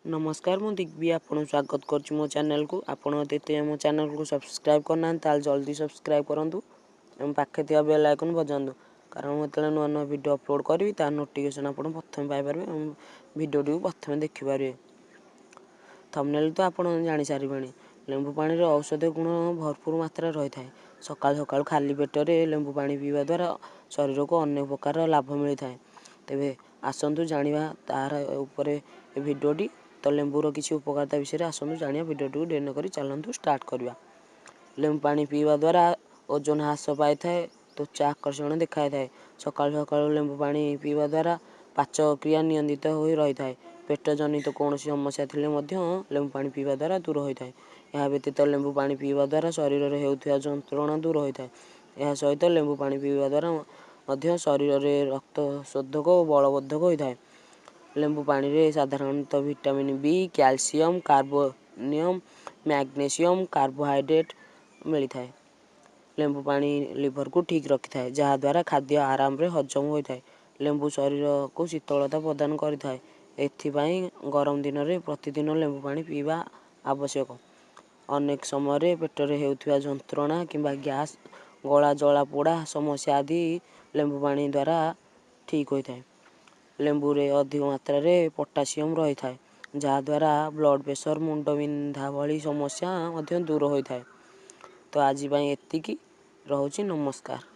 नमस्कार मु दिग्बी आपन स्वागत करछु मो चैनल को। आपण यदि मो चैनल को सब्सक्राइब करना ताल जल्दी सब्सक्राइब करंतु एवं पाखे थिया बेल आइकन बजांतु कारण मु तले नुआ नुआ वीडियो अपलोड करबी ता नोटिफिकेशन आपण प्रथम पाइ परबे एवं वीडियो टी प्रथम देखि परबे। थंबनेल तो आपण जानि सारिबेनी लेंबू पानी रे औषधीय गुण भरपूर मात्रा रही थाए। सकाल सकाल खाली पेट रे लेंबू पानी पीवा द्वारा शरीर को अनेक प्रकार लाभ मिली थाए। तेबे आसंतु जानिबा तार ऊपर ए वीडियो टी तो लेंबूर किसी उपकारिता विषय आसतु जानिया वीडियो टी डेन करी चलतु स्टार्ट करवा। लेंबू पानी पीवा द्वारा ओजन ह्रास पाई थाए, त्वचा आकर्षण देखा थाए। सकाल सकाल लेंबू पानी पीवा द्वारा पाचक क्रिया नियंत्रित हो रही थाए। पेट जनित कौन समस्या थिले मध्य लेंबू पानी पीवा द्वारा दूर होई थाए। यह व्यतीत लेंबू पानी पीवा द्वारा शरीर रे हेउथिया जंत्रणा दूर होई थाए। यह सहित लेंबू पानी पीवा द्वारा मध्य शरीर रे रक्त शोधक और बलवर्धक होई थाए। लेंबू पानी रे साधारणतः vitamin B, calcium, carbonium, magnesium, carbohydrate मिली थाए। लेंबू पानी लिवर को ठीक रखी थाए जहा द्वारा खाद्य आराम रे हजम होई थाए। लेंबू शरीर को शीतलता प्रदान करि थाए। एथिपाई गरम दिन रे प्रतिदिन लेंबू पानी पीवा आवश्यक। अनेक समय रे पेट रे हेउथिया जंत्रणा किंबा गैस, गला जला पोड़ा समस्या आदि लेंबू पानी द्वारा ठीक होई थाए। लेंबू रे अधिक मात्रा रे पोटासियम रही थाए जहा द्वारा ब्लड प्रेशर, मुंड बिंधा भली समस्या मध्य दूर होई थाए। तो आज एतिकी रहुछि। नमस्कार।